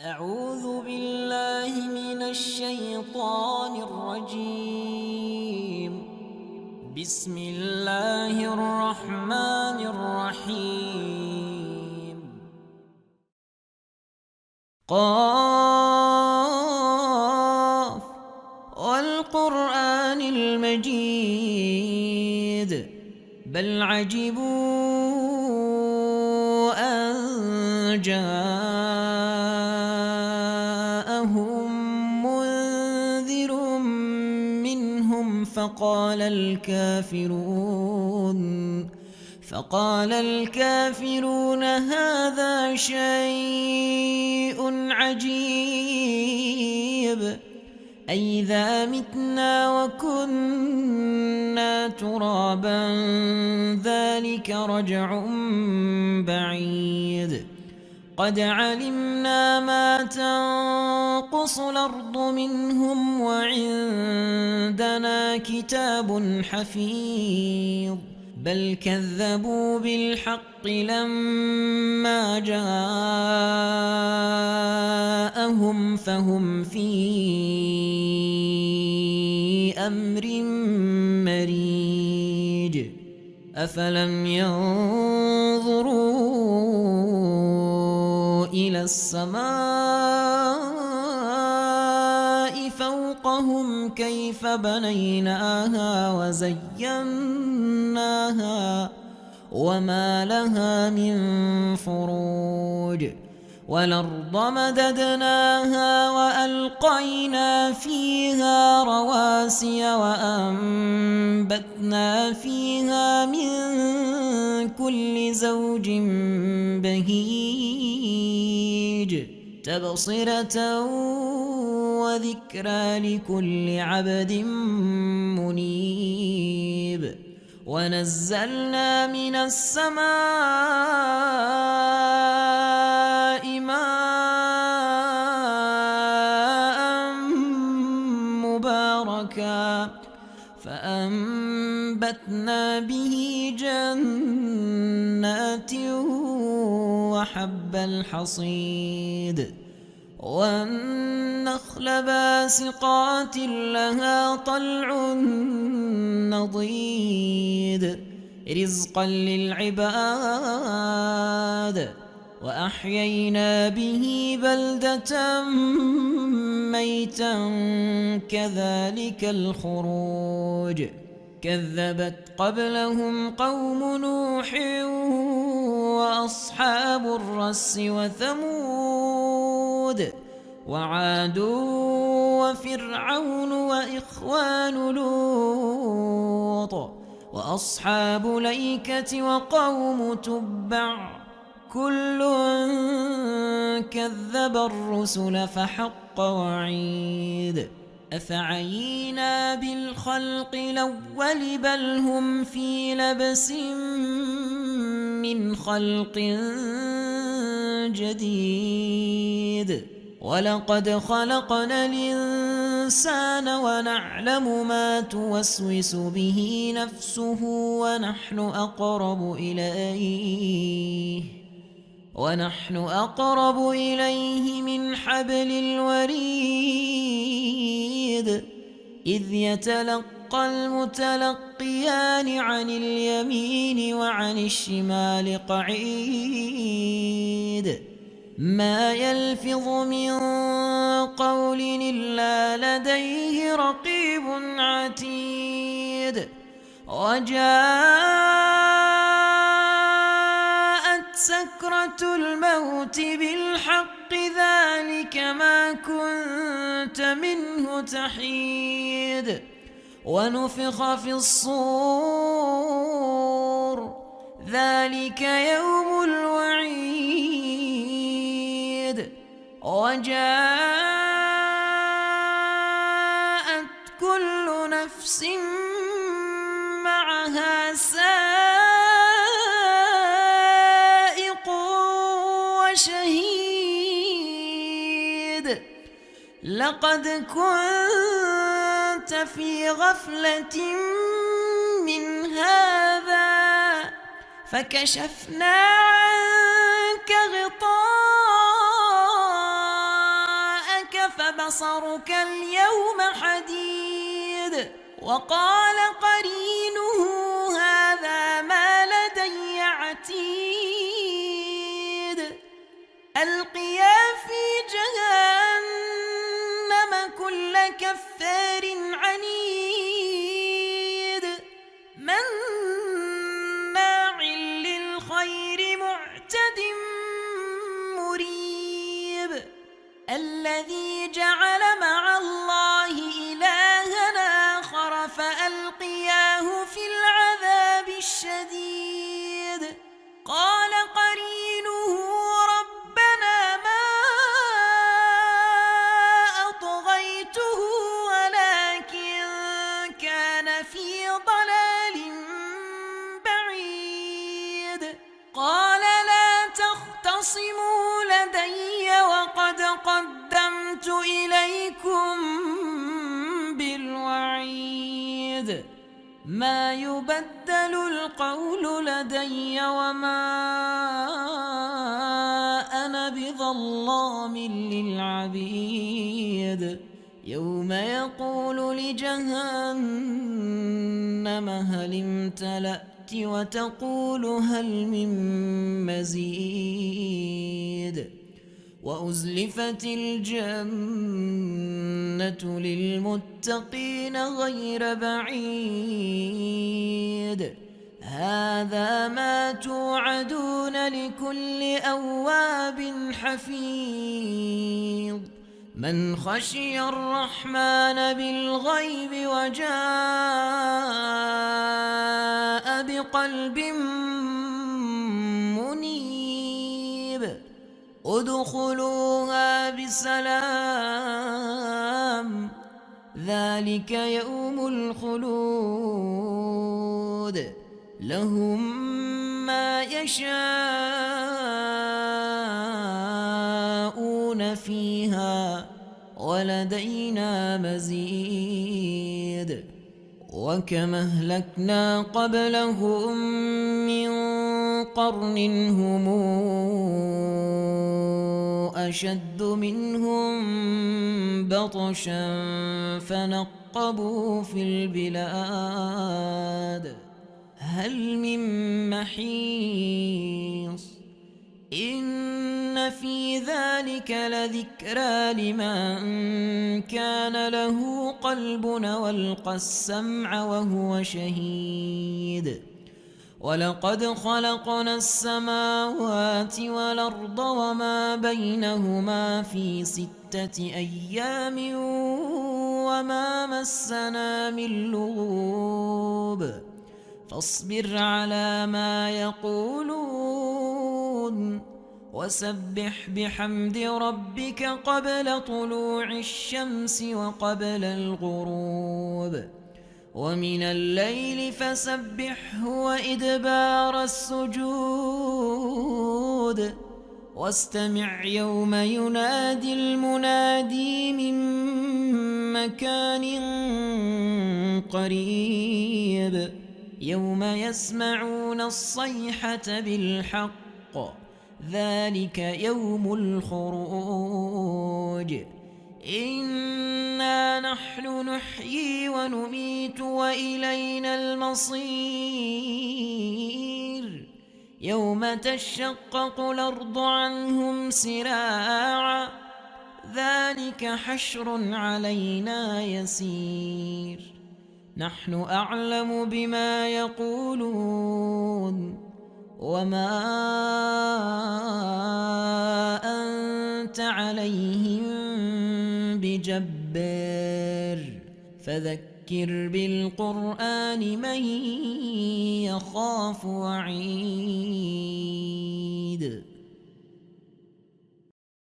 أعوذ بالله من الشيطان الرجيم. بسم الله الرحمن الرحيم. قاف والقرآن المجيد بل عجبوا أن جاءهم منذر منهم فقال الكافرون هذا شيء عجيب أإذا متنا وكنا ترابا ذلك رجع بعيد قد علمنا ما تنقص الأرض منهم وعندنا كتاب حفيظ بل كذبوا بالحق لما جاءهم فهم في أمر مريج أفلم ينظروا إلى السماء فوقهم كيف بنيناها وزيناها وما لها من فروج والأرض مددناها وألقينا فيها رواسي وأنبتنا فيها من كل زوج بهيج تبصرة وذكرى لكل عبد منيب ونزلنا من السماء ماء مباركا فأنبتنا به جنات وحب الحصيد والنخل باسقات لها طلع نضيد رزقا للعباد وأحيينا به بلدة ميتا كذلك الخروج كذبت قبلهم قوم نوح وأصحاب الرس وثمود وعاد وفرعون وإخوان لوط وأصحاب الأيكة وقوم تبع كل كذب الرسل فحق وعيد أفعينا بالخلق الأول بل هم في لبس من خلق جديد ولقد خلقنا الإنسان ونعلم ما توسوس به نفسه ونحن أقرب إليه من حبل الوريد إذ يتلقى المتلقيان عن اليمين وعن الشمال قعيد ما يلفظ من قول إلا لديه رقيب عتيد وجاءت سكرة الموت بالحق ذلك ما كنت منه تحيد ونفخ في الصور ذلك يوم الوعيد وجاءت كل نفس معها سائق وشهيد لقد كنت في غفلة من هذا فكشفنا عنك غطاءك فبصرك اليوم حديد وقال قرينه هذا ما لدي عتيد ألقيا في جهنم كل كفار عنيد مناع للخير معتد مريب الذي جعل مع الله إلها آخر فألقياه في العذاب الشديد قال قرينه ربنا ما أطغيته ولكن كان في ضلال بعيد قال لا تختصموا لدي وقد قدمت إليكم بالوعيد ما يبدل القول لدي وما أنا بظلام للعبيد يوم يقول لجهنم هل امتلأت وتقول هل من مزيد وأزلفت الجنة للمتقين غير بعيد هذا ما توعدون لكل أواب حفيظ من خشي الرحمن بالغيب وجاء بقلب منيب ادخلوها بسلام ذلك يوم الخلود لهم ما يشاءون فيها ولدينا مزيد وكم أهلكنا قبلهم من قرن هم أشد منهم بطشا فنقبوا في البلاد هل من محيص إن في ذلك لذكرى لمن كان له قلب والقى السمع وهو شهيد ولقد خلقنا السماوات والأرض وما بينهما في 6 أيام وما مسنا من لغوب فاصبر على ما يقولون وسبح بحمد ربك قبل طلوع الشمس وقبل الغروب ومن الليل فسبحه وإدبار السجود واستمع يوم ينادي المنادي من مكان قريب يوم يسمعون الصيحة بالحق ذلك يوم الخروج إنا نحن نحيي ونميت وإلينا المصير يوم تشقق الأرض عنهم سراعا ذلك حشر علينا يسير نحن أعلم بما يقولون وما أنت عليهم بجبار فذكر بالقرآن من يخاف وعيد